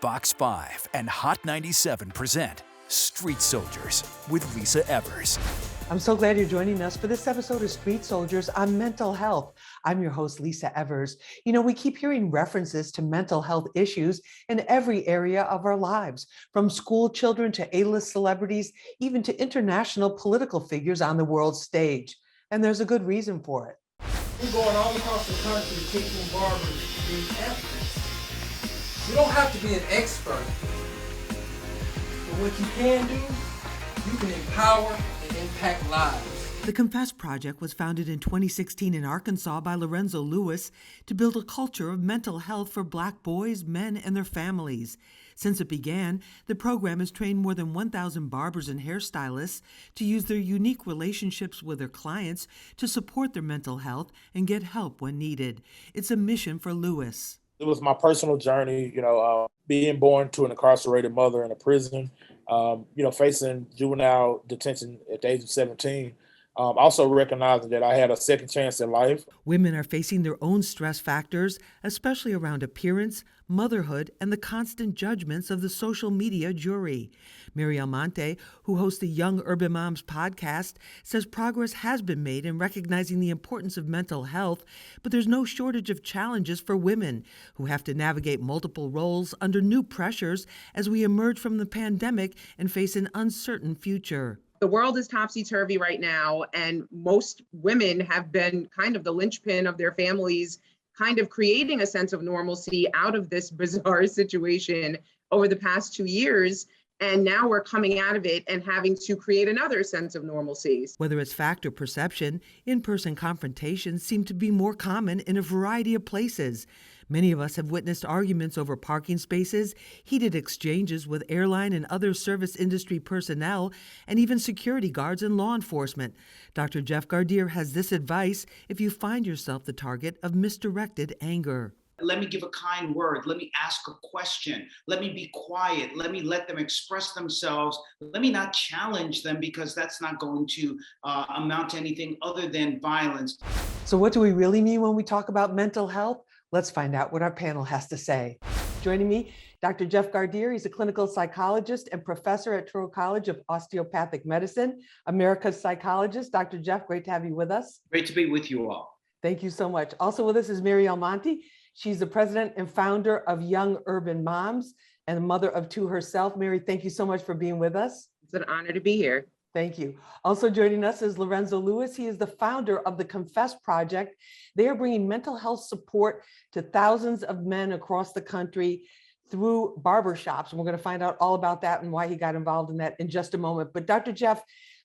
Fox 5 and Hot 97 present Street Soldiers with Lisa Evers. I'm so glad you're joining us for this episode of Street Soldiers on mental health. I'm your host, Lisa Evers. You know, we keep hearing references to mental health issues in every area of our lives, from school children to A-list celebrities, even to international political figures on the world stage. And there's a good reason for it. We're going all across the country teaching barbers these efforts. You don't have to be an expert, but what you can do, you can empower and impact lives. The Confess Project was founded in 2016 in Arkansas by Lorenzo Lewis to build a culture of mental health for Black boys, men, and their families. Since it began, the program has trained more than 1,000 barbers and hairstylists to use their unique relationships with their clients to support their mental health and get help when needed. It's a mission for Lewis. It was my personal journey, being born to an incarcerated mother in a prison, facing juvenile detention at the age of 17. Also recognizing that I had a second chance in life. Women are facing their own stress factors, especially around appearance, motherhood, and the constant judgments of the social media jury. Mary Almonte, who hosts the Young Urban Moms podcast, says progress has been made in recognizing the importance of mental health, but there's no shortage of challenges for women who have to navigate multiple roles under new pressures as we emerge from the pandemic and face an uncertain future. The world is topsy-turvy right now, and most women have been kind of the linchpin of their families, kind of creating a sense of normalcy out of this bizarre situation over the past 2 years. And now we're coming out of it and having to create another sense of normalcy. Whether it's fact or perception, in-person confrontations seem to be more common in a variety of places. Many of us have witnessed arguments over parking spaces, heated exchanges with airline and other service industry personnel, and even security guards and law enforcement. Dr. Jeff Gardier has this advice if you find yourself the target of misdirected anger. Let me give a kind word. Let me ask a question. Let me be quiet. Let me let them express themselves. Let me not challenge them, because that's not going to amount to anything other than violence. So what do we really mean when we talk about mental health? Let's find out what our panel has to say. Joining me, Dr. Jeff Gardier. He's a clinical psychologist and professor at Truro College of Osteopathic Medicine, America's psychologist. Dr. Jeff, great to have you with us. Great to be with you all. Thank you so much. Also with us is Mary Almonte. She's the president and founder of Young Urban Moms and the mother of two herself. Mary, thank you so much for being with us. It's an honor to be here. Thank you. Also joining us is Lorenzo Lewis. He is the founder of the Confess Project. They are bringing mental health support to thousands of men across the country through barbershops. And we're going to find out all about that and why he got involved in that in just a moment. But Dr. Jeff,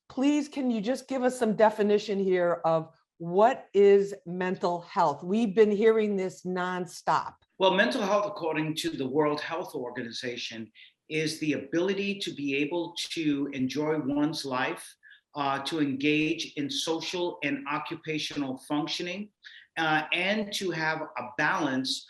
please, can you just give us some definition here of what is mental health? We've been hearing this nonstop. Well, mental health, according to the World Health Organization, is the ability to be able to enjoy one's life, to engage in social and occupational functioning, and to have a balance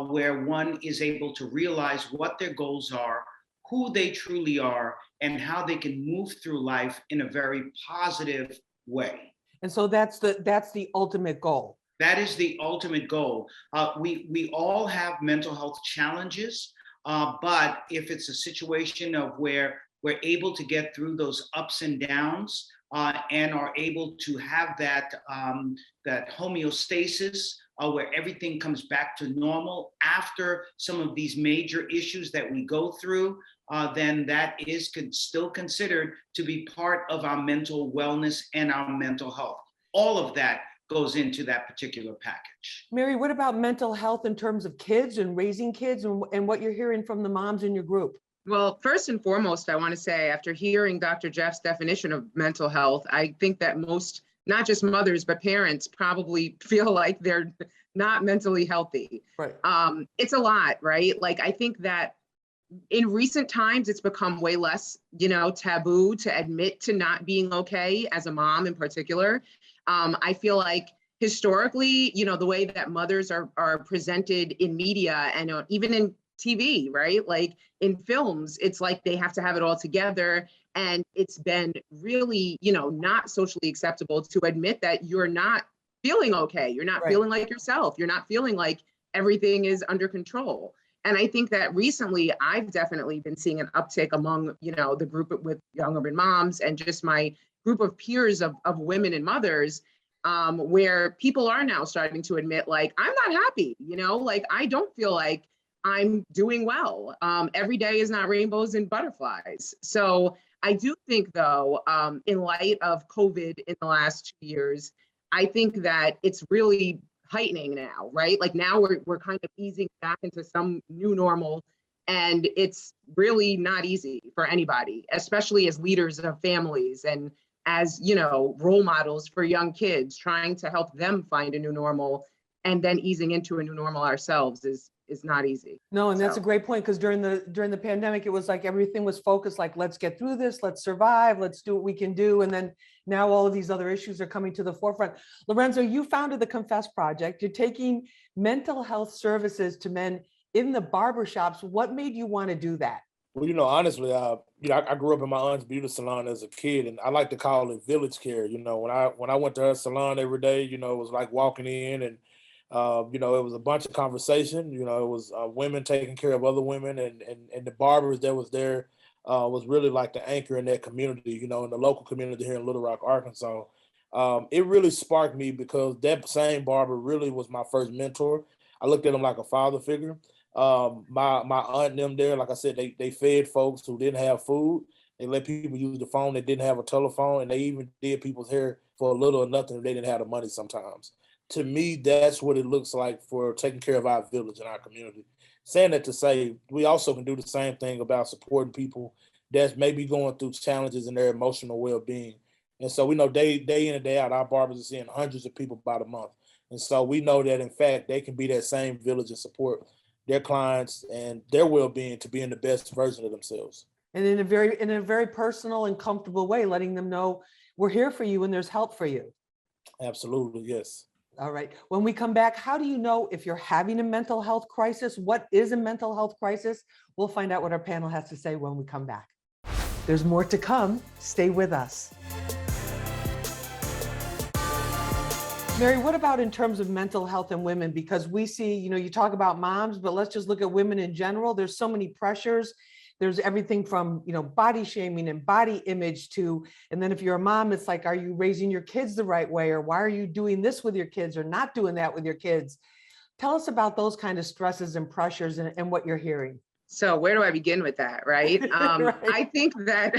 where one is able to realize what their goals are, who they truly are, and how they can move through life in a very positive way. And so that's the ultimate goal. That is the ultimate goal. We all have mental health challenges. But if it's a situation of where we're able to get through those ups and downs and are able to have that homeostasis where everything comes back to normal after some of these major issues that we go through, then that is still considered to be part of our mental wellness and our mental health. All of that goes into that particular package. Mary, what about mental health in terms of kids and raising kids and what you're hearing from the moms in your group? Well, first and foremost, I want to say, after hearing Dr. Jeff's definition of mental health, I think that most, not just mothers, but parents probably feel like they're not mentally healthy. Right. It's a lot, right? Like, I think that in recent times, it's become way less, taboo to admit to not being okay as a mom in particular. I feel like historically, the way that mothers are presented in media and even in TV, right? Like in films, it's like they have to have it all together. And it's been really, not socially acceptable to admit that you're not feeling okay. You're not feeling like yourself. You're not feeling like everything is under control. And I think that recently I've definitely been seeing an uptick among, the group with young urban moms and just my group of peers of women and mothers, where people are now starting to admit, like, I'm not happy, like I don't feel like I'm doing well. Every day is not rainbows and butterflies. So I do think, though, in light of COVID in the last 2 years, I think that it's really heightening now, right? Like now we're kind of easing back into some new normal, and it's really not easy for anybody, especially as leaders of families and as, role models for young kids, trying to help them find a new normal and then easing into a new normal ourselves is not easy. No, and that's a So, great point, because during the pandemic, it was like everything was focused like, let's get through this, let's survive, let's do what we can do. And then now all of these other issues are coming to the forefront. Lorenzo, you founded the Confess Project. You're taking mental health services to men in the barbershops. What made you want to do that? Well, honestly, I grew up in my aunt's beauty salon as a kid, and I like to call it village care. When I went to her salon every day, it was like walking in, and it was a bunch of conversation. It was women taking care of other women, and the barbers that was there was really like the anchor in that community. In the local community here in Little Rock, Arkansas. It really sparked me because that same barber really was my first mentor. I looked at him like a father figure. My aunt and them there, like I said, they fed folks who didn't have food. They let people use the phone that didn't have a telephone, and they even did people's hair for a little or nothing if they didn't have the money sometimes. To me, that's what it looks like for taking care of our village and our community. Saying that to say, we also can do the same thing about supporting people that's maybe going through challenges in their emotional well-being. And so we know day in and day out, our barbers are seeing hundreds of people by the month. And so we know that, in fact, they can be that same village and support their clients and their well-being to be in the best version of themselves. And in a very personal and comfortable way, letting them know we're here for you and there's help for you. Absolutely, yes. All right. When we come back, how do you know if you're having a mental health crisis? What is a mental health crisis? We'll find out what our panel has to say when we come back. There's more to come. Stay with us. Mary, what about in terms of mental health in women? Because we see, you talk about moms, but let's just look at women in general. There's so many pressures. There's everything from, body shaming and body image to, and then if you're a mom, it's like, are you raising your kids the right way? Or why are you doing this with your kids or not doing that with your kids? Tell us about those kind of stresses and pressures and what you're hearing. so where do I begin with that, right? Right. I think that,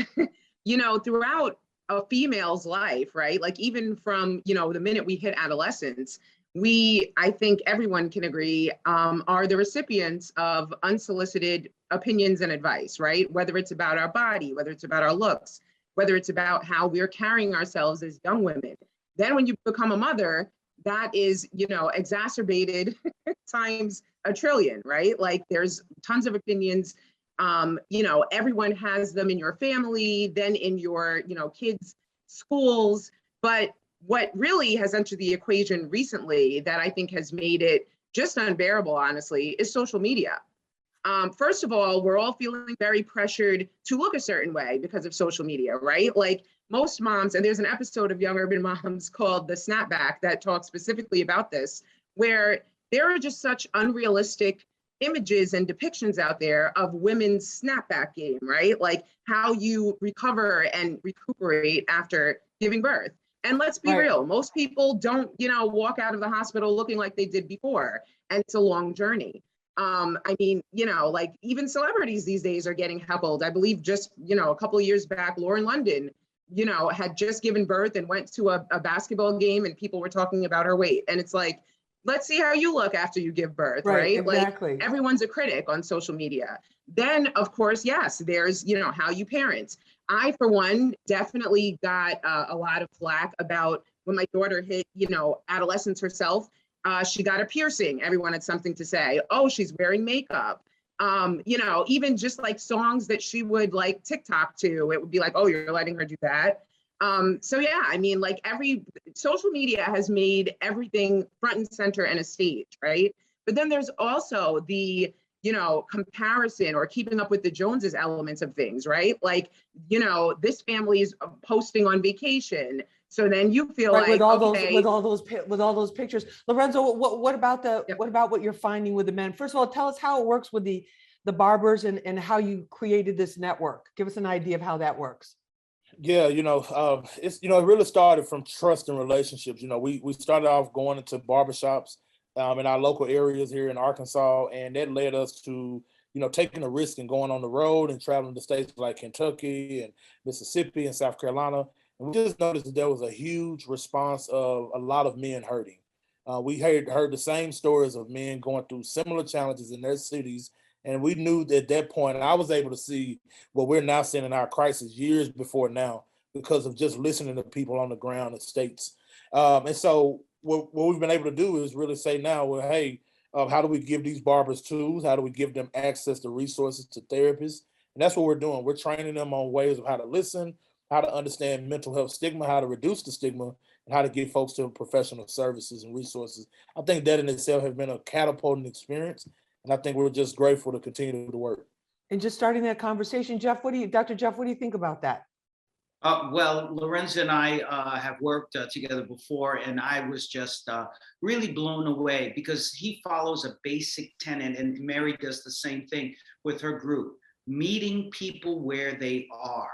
throughout a female's life, right? Like even from, the minute we hit adolescence, I think everyone can agree, are the recipients of unsolicited opinions and advice, right? Whether it's about our body, whether it's about our looks, whether it's about how we're carrying ourselves as young women. Then when you become a mother, that is, exacerbated times a trillion, right? Like there's tons of opinions. Everyone has them in your family, then in your, kids' schools. But what really has entered the equation recently that I think has made it just unbearable, honestly, is social media. First of all, we're all feeling very pressured to look a certain way because of social media, right? Like most moms, and there's an episode of Young Urban Moms called The Snapback that talks specifically about this, where there are just such unrealistic images and depictions out there of women's snapback game, right? Like how you recover and recuperate after giving birth. And let's be real, most people don't, walk out of the hospital looking like they did before. And it's a long journey. Like even celebrities these days are getting heckled. I believe just, a couple of years back, Lauren London, had just given birth and went to a basketball game and people were talking about her weight. And it's like, let's see how you look after you give birth, right? Exactly. Like everyone's a critic on social media. Then, of course, yes, there's, how you parent. I, for one, definitely got a lot of flack about when my daughter hit, adolescence herself. She got a piercing. Everyone had something to say. Oh, she's wearing makeup. Even just like songs that she would like TikTok to, it would be like, oh, you're letting her do that. So yeah, every social media has made everything front and center and a stage, right? But then there's also the, comparison or keeping up with the Joneses elements of things, right? Like, this family is posting on vacation. So then you feel Right, like, okay, with all those pictures. Lorenzo, what about Yep. what about what you're finding with the men? First of all, tell us how it works with the barbers and how you created this network. Give us an idea of how that works. Yeah, it's it really started from trust and relationships. We started off going into barbershops in our local areas here in Arkansas, and that led us to taking a risk and going on the road and traveling to states like Kentucky and Mississippi and South Carolina. And we just noticed that there was a huge response of a lot of men hurting. We heard the same stories of men going through similar challenges in their cities, and we knew that at that point, and I was able to see what we're now seeing in our crisis years before now because of just listening to people on the ground in states. And so what we've been able to do is really say now, well, hey, how do we give these barbers tools? How do we give them access to resources, to therapists? And that's what we're doing. We're training them on ways of how to listen, how to understand mental health stigma, how to reduce the stigma, and how to get folks to professional services and resources. I think that in itself has been a catapulting experience. And I think we're just grateful to continue to do the work. And just starting that conversation, Dr. Jeff, what do you think about that? Well, Lorenzo and I have worked together before, and I was just really blown away because he follows a basic tenet, and Mary does the same thing with her group, meeting people where they are,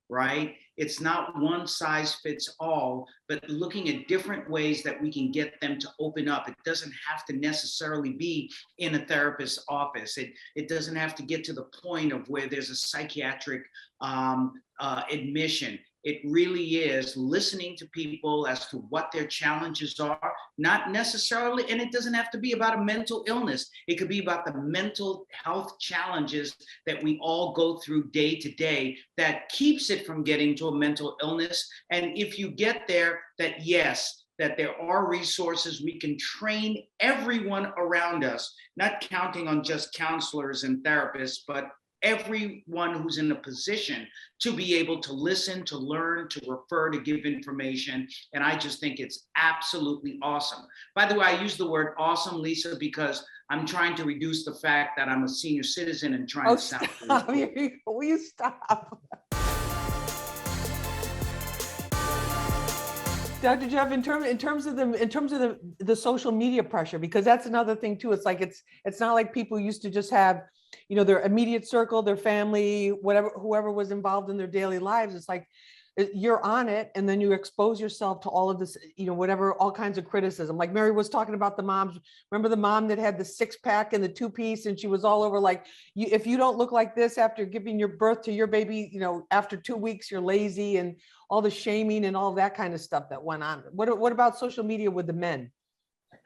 right? It's not one size fits all, but looking at different ways that we can get them to open up. It doesn't have to necessarily be in a therapist's office. It doesn't have to get to the point of where there's a psychiatric admission. It really is listening to people as to what their challenges are, not necessarily, and it doesn't have to be about a mental illness. It could be about the mental health challenges that we all go through day to day that keeps it from getting to a mental illness. And if you get there, that yes, that there are resources, we can train everyone around us, not counting on just counselors and therapists, but everyone who's in a position to be able to listen, to learn, to refer, to give information. And I just think it's absolutely awesome. By the way, I use the word awesome, Lisa, because I'm trying to reduce the fact that I'm a senior citizen and trying to sound. Stop. Will you stop? Dr. Jeff, in terms of the social media pressure, because that's another thing too. It's like it's not like people used to just have, their immediate circle, their family, whoever was involved in their daily lives. It's like you're on it, and then you expose yourself to all of this, all kinds of criticism. Like Mary was talking about the moms. Remember the mom that had the 6-pack and the 2-piece, and she was all over like, if you don't look like this after giving your birth to your baby, after 2 weeks, you're lazy, and all the shaming and all that kind of stuff that went on. What about social media with the men?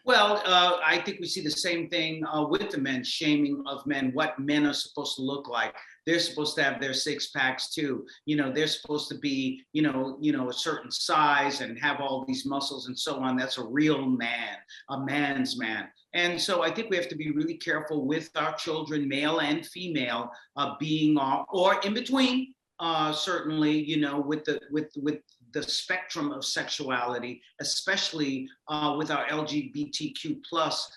Well, I think we see the same thing with the men, shaming of men, what men are supposed to look like. They're supposed to have their 6-packs too. They're supposed to be, a certain size and have all these muscles and so on. That's a real man, a man's man. And so I think we have to be really careful with our children, male and female, being or in between. Certainly, with the spectrum of sexuality, especially with our LGBTQ plus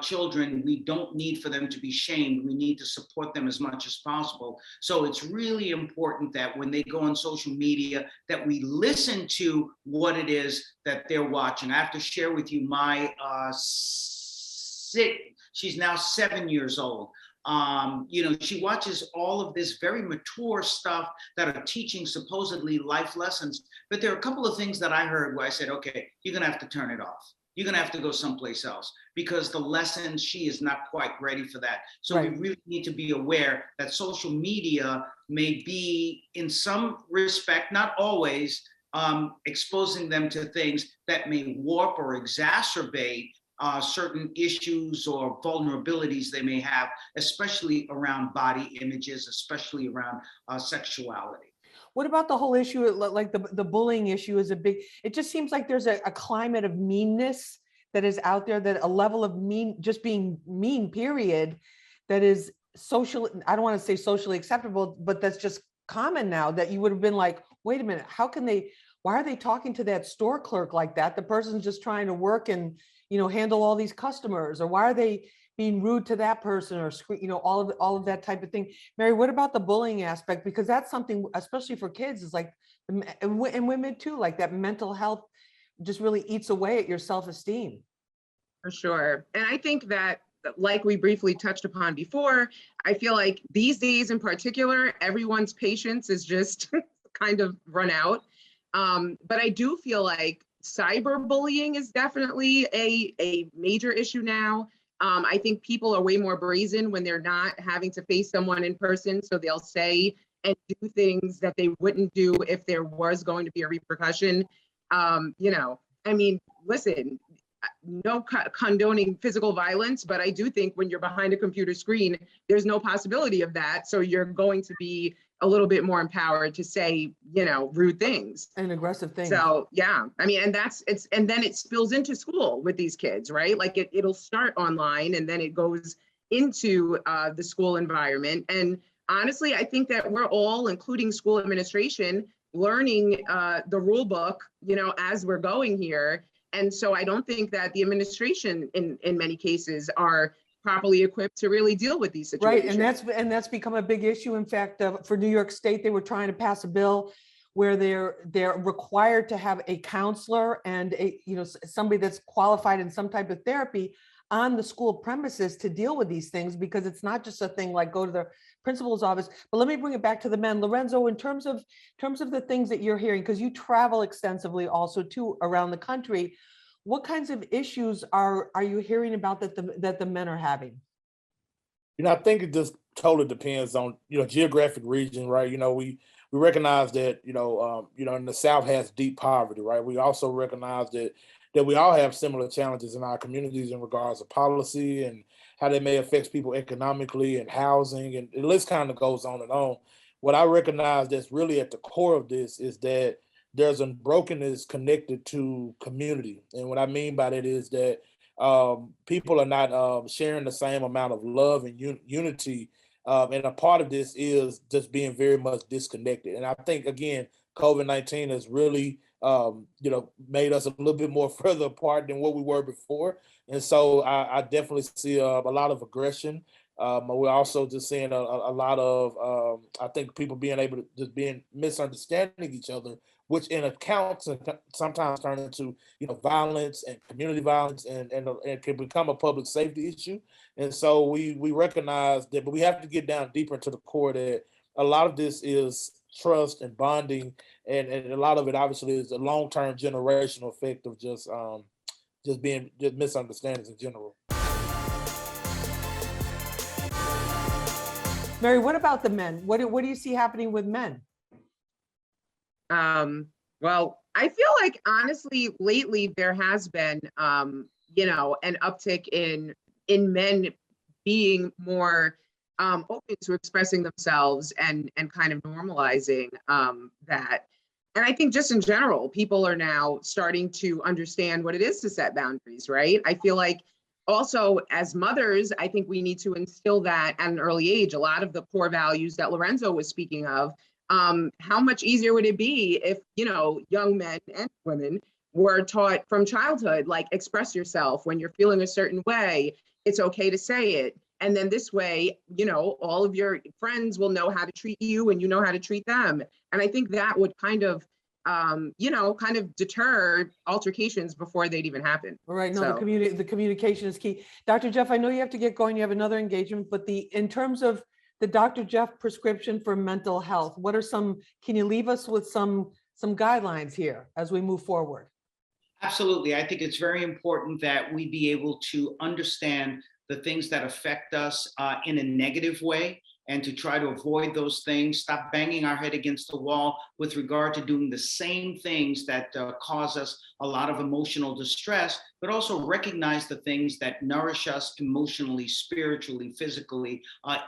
children, we don't need for them to be shamed. We need to support them as much as possible. So it's really important that when they go on social media, that we listen to what it is that they're watching. I have to share with you my she's now 7 years old. She watches all of this very mature stuff that are teaching supposedly life lessons. But there are a couple of things that I heard where I said, okay, you're going to have to turn it off. You're going to have to go someplace else because the lessons, she is not quite ready for that. So right. We really need to be aware that social media may be in some respect, not always, exposing them to things that may warp or exacerbate certain issues or vulnerabilities they may have, especially around body images, especially around sexuality. What about the whole issue, like the bullying issue is it just seems like there's a climate of meanness that is out there, that a level of just being mean, period, that is social, I don't want to say socially acceptable, but that's just common now, that you would have been like, wait a minute, why are they talking to that store clerk like that? The person's just trying to work and handle all these customers. Or why are they being rude to that person or all of that type of thing. Mary, what about the bullying aspect? Because that's something, especially for kids, is like, and women too, like that mental health just really eats away at your self-esteem. For sure. And I think that, like we briefly touched upon before, I feel like these days in particular, everyone's patience is just kind of run out. But I do feel like cyberbullying is definitely a major issue now. I think people are way more brazen when they're not having to face someone in person. So they'll say and do things that they wouldn't do if there was going to be a repercussion. I mean, listen, no condoning physical violence, but I do think when you're behind a computer screen, there's no possibility of that. So you're going to be a little bit more empowered to say, rude things and aggressive things. So yeah, I mean, and then it spills into school with these kids, right? Like it'll start online and then it goes into the school environment. And honestly, I think that we're all, including school administration, learning the rule book, as we're going here. And so I don't think that the administration in many cases are properly equipped to really deal with these situations. Right, and that's become a big issue. In fact, for New York State, they were trying to pass a bill where they're required to have a counselor and somebody that's qualified in some type of therapy on the school premises to deal with these things, because it's not just a thing like go to the principal's office. But let me bring it back to the men. Lorenzo, in terms of the things that you're hearing, because you travel extensively also too around the country, what kinds of issues are you hearing about that the men are having? I think it just totally depends on geographic region, right? We recognize that in the South has deep poverty, right? We also recognize that we all have similar challenges in our communities in regards to policy and how they may affect people economically and housing, and the list kind of goes on and on. What I recognize that's really at the core of this is that there's a brokenness connected to community, and what I mean by that is that people are not sharing the same amount of love and unity. And a part of this is just being very much disconnected. And I think, again, COVID-19 has really, made us a little bit more further apart than what we were before. And so I definitely see a lot of aggression. We're also just seeing a lot of, I think, people being able to just being misunderstanding each other, which in accounts sometimes turn into violence and community violence, and can become a public safety issue. And so we recognize that, but we have to get down deeper into the core that a lot of this is trust and bonding, and a lot of it obviously is a long-term generational effect of just misunderstandings in general. Mary, what about the men? What do you see happening with men? Well, I feel like honestly, lately there has been, an uptick in men being more open to expressing themselves and kind of normalizing that. And I think just in general, people are now starting to understand what it is to set boundaries, right? I feel like also as mothers, I think we need to instill that at an early age. A lot of the core values that Lorenzo was speaking of, how much easier would it be if, young men and women were taught from childhood, like express yourself when you're feeling a certain way, it's okay to say it. And then this way, all of your friends will know how to treat you and you know how to treat them. And I think that would kind of deter altercations before they'd even happen. All right. No, the communication is key. Dr. Jeff, I know you have to get going. You have another engagement, but in terms of the Dr. Jeff prescription for mental health, can you leave us with some guidelines here as we move forward? Absolutely. I think it's very important that we be able to understand the things that affect us in a negative way, and to try to avoid those things, stop banging our head against the wall with regard to doing the same things that cause us a lot of emotional distress, but also recognize the things that nourish us emotionally, spiritually, physically,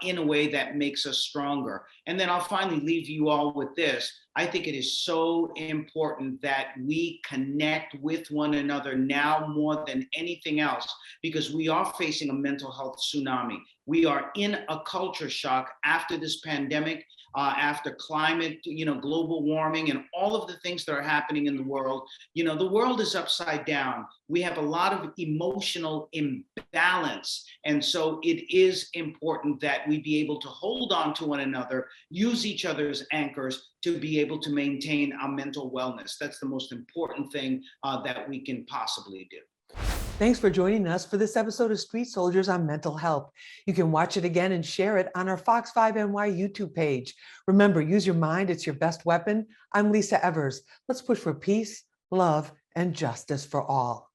in a way that makes us stronger. And then I'll finally leave you all with this. I think it is so important that we connect with one another now more than anything else, because we are facing a mental health tsunami. We are in a culture shock after this pandemic, after climate, global warming, and all of the things that are happening in the world. The world is upside down. We have a lot of emotional imbalance. And so it is important that we be able to hold on to one another, use each other's anchors to be able to maintain our mental wellness. That's the most important thing that we can possibly do. Thanks for joining us for this episode of Street Soldiers on Mental Health. You can watch it again and share it on our Fox 5 NY YouTube page. Remember, use your mind, it's your best weapon. I'm Lisa Evers. Let's push for peace, love, and justice for all.